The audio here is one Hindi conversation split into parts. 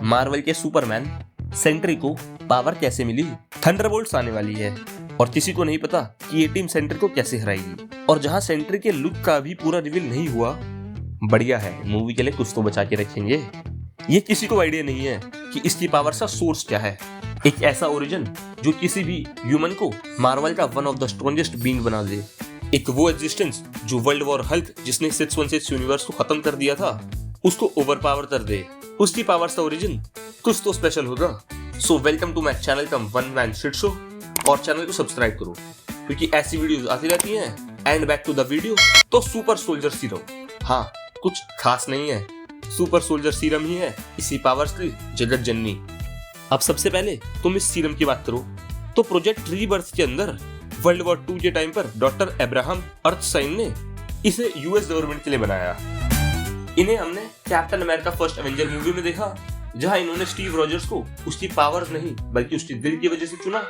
मार्वल के सुपरमैन सेंट्री को पावर कैसे मिली। थंडरबोल्ट्स आने वाली है और किसी को नहीं पता कि ये टीम सेंट्री को कैसे हराएगी। और जहां सेंट्री के लुक का भी पूरा रिवील नहीं हुआ, बढ़िया है, मूवी के लिए कुछ तो बचा के रखेंगे। ये किसी को आइडिया नहीं है कि इसकी पावर का सोर्स क्या है। एक ऐसा ओरिजिन जो किसी भी ह्यूमन को मार्वल का one of the strongest being बना दे। एक वो एग्जिस्टेंस जो वर्ल्ड वॉर हल्क जिसने 616 यूनिवर्स को खत्म कर दिया था उसको ओवर पावर कर दे। उसकी पावर का ओरिजिन कुछ तो स्पेशल होगा। So welcome to my channel का वन मैन शिट शो और चैनल को सब्सक्राइब करो क्योंकि ऐसी वीडियोस आती रहती हैं। And back to the video. तो सुपर सोल्जर सीरम, हाँ कुछ खास नहीं है, सुपर सोल्जर सीरम ही है इसी पावर्स की जगत जननी। अब सबसे पहले तुम इस सीरम की बात करो तो प्रोजेक्ट रीबर्थ के अंदर वर्ल्ड वॉर 2 के टाइम पर डॉक्टर अब्राहम अर्थसाइन ने इसे यूएस गवर्नमेंट के लिए बनाया। इन्हें हमने captain America first Avenger movie में देखा जहां इन्होंने स्टीव रॉजर्स को उसकी पावर्स नहीं बल्कि उसके दिल की वजह से चुना।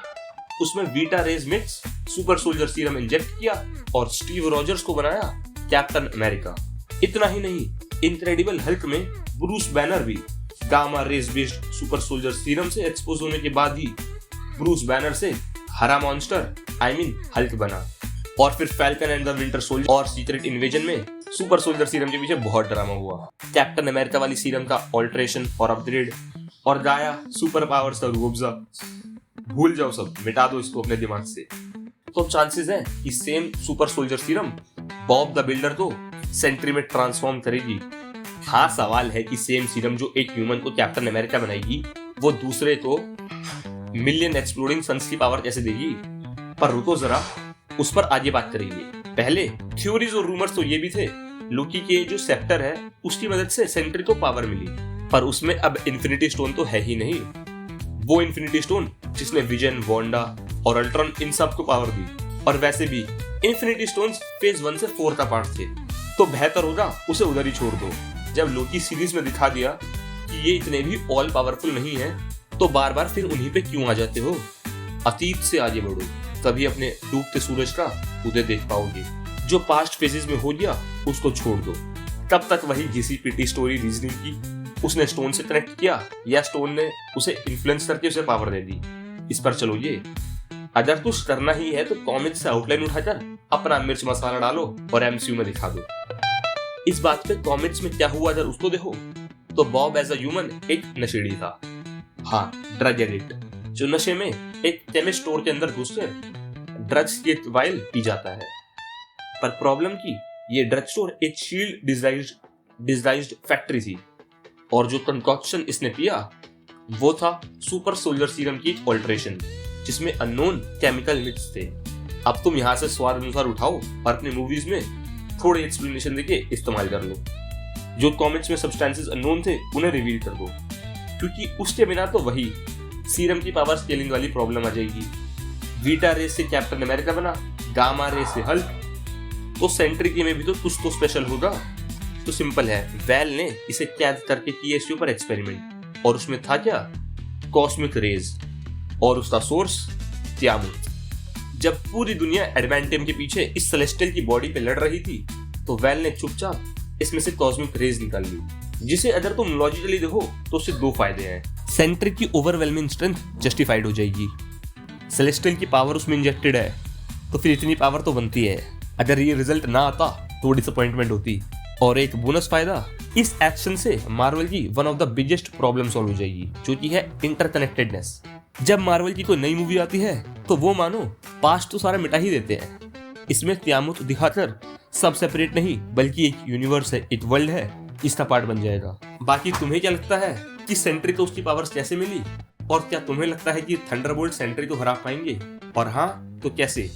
उसमें vita rays mix super soldier serum inject किया और स्टीव रॉजर्स को बनाया कैप्टन अमेरिका। इतना ही नहीं, इनक्रेडिबल हल्क में ब्रूस बैनर भी gamma rays based super soldier serum से एक्सपोज होने के बाद ही ब्रूस बैनर से हरा मॉन्स्टर हल्क बना। और फिर falcon and the winter soldier और सीक्रेट इन्वेजन में सुपर सोल्जर सीरम के पीछे बहुत ड्रामा हुआ। कैप्टन अमेरिका वाली सीरम का ऑल्ट्रेशन और अपग्रेड और गाया सुपर पावर्स का रूबजा। भूल जाओ सब, मिटा दो इसको अपने दिमाग से। तो चांसेस है कि same super soldier serum Bob the builder को सेंट्री में ट्रांसफॉर्म करेगी। हाँ, सवाल है कि सेम सीरम जो एक ह्यूमन को कैप्टन अमेरिका बनाएगी वो दूसरे को मिलियन एक्सप्लोडिंग सन्स की पावर कैसे देगी। पर रुको जरा, उस पर आगे बात करेंगे। पहले थ्योरीज और रूमर्स तो ये भी थे लोकी के जो सेप्टर है उसकी मदद से सेंट्री को पावर मिली, पर उसमें अब इन्फिनिटी स्टोन तो है ही नहीं। वो इन्फिनिटी स्टोन जिसने विजन, वांडा और अल्ट्रॉन इन सब को पावर दी। और वैसे भी इन्फिनिटी स्टोन्स फेज 1 से 4 का पार्ट थे, तो बेहतर होगा उसे उधर ही छोड़ दो। जब लोकी सीरीज में दिखा दिया कि ये इतने भी ऑल पावरफुल नहीं है तो बार बार फिर उन्हीं पे क्यों आ जाते हो। अतीत से आगे बढ़ो, तभी अपने डूबते सूरज का उदय देख पाओगे। जो पास्ट फेजेस में हो गया उसको छोड़ दो। तब तक वही घिसी पिटी स्टोरी रीजनिंग की, उसने स्टोन से कनेक्ट किया या स्टोन ने उसे इन्फ्लुएंस करके उसे पावर दे दी। इस पर चलो ये, अगर कुछ करना ही है तो कॉमिक्स से आउटलाइन उठाकर अपना मिर्च मसाला डालो और एमसीयू में दिखा दो। इस बात पे कॉमिक्स में क्या हुआ अगर उसको देखो तो बॉब एज अ ह्यूमन एक नशेड़ी था। हाँ, ड्रग एडिक्ट, जो नशे में एक केमिस्ट स्टोर के अंदर घुसकर ड्रग्स के वाइल पी जाता है। पर प्रॉब्लम की ये ड्रग स्टोर एक शील्ड डिजाइज्ड फैक्ट्री थी और जो कंकॉक्शन इसने पिया वो था सुपर सोल्जर सीरम की ऑल्ट्रेशन जिसमें अननोन केमिकल मिक्स थे। अब तुम यहाँ से स्वाद अनुसार उठाओ और अपने मूवीज में थोड़े एक्सप्लेनेशन देके इस्तेमाल कर लो। जो कॉमिक्स में सब्सटेंसेस अननोन थे उन्हें रिवील कर दो, क्योंकि उसके बिना तो वही सीरम की पावर स्केलिंग वाली प्रॉब्लम आ जाएगी। वीटा रेस से कैप्टन अमेरिका बना, गामा रेस से हल्क, तो सेंट्री में भी तो कुछ तो स्पेशल होगा। तो सिंपल है, वेल ने इसे कैद करके किया इसके ऊपर एक्सपेरिमेंट और उसमें था क्या, कॉस्मिक रेज और उसका सोर्स तियामुत। जब पूरी दुनिया एडवेंटियम के पीछे इस सेलेस्टियल की बॉडी पे लड़ रही थी तो वेल ने चुपचाप इसमें से कॉस्मिक रेज निकाल ली, जिसे अगर तुम लॉजिकली देखो तो उससे 2 फायदे हैं। सेंट्री की ओवरवेलमिंग स्ट्रेंथ जस्टिफाइड हो जाएगी, सेलेस्टियल की पावर उसमें इंजेक्टेड है तो फिर इतनी पावर तो बनती है। अगर ये रिजल्ट ना आता तो डिसअपॉइंटमेंट होती। और एक बोनस फायदा, इस एक्शन से मार्वल की one of the biggest problem solve हो जाएगी, जो कि है इंटरकनेक्टेडनेस। जब मार्वल की कोई नई मूवी आती है तो वो मानो पास्ट तो सारा मिटा ही देते हैं। इसमें तियामुत दिखाकर सब सेपरेट नहीं बल्कि एक यूनिवर्स है, एक वर्ल्ड है, इसका पार्ट बन जाएगा। बाकी तुम्हें क्या लगता है कि सेंट्री को उसकी पावर्स कैसे मिली, और क्या तुम्हें लगता है कि थंडरबोल्ट सेंट्री को हरा पाएंगे, और हाँ तो कैसे?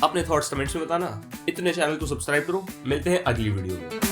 अपने थॉट्स कमेंट्स में बताना। इतने चैनल को सब्सक्राइब करो। मिलते हैं अगली वीडियो में।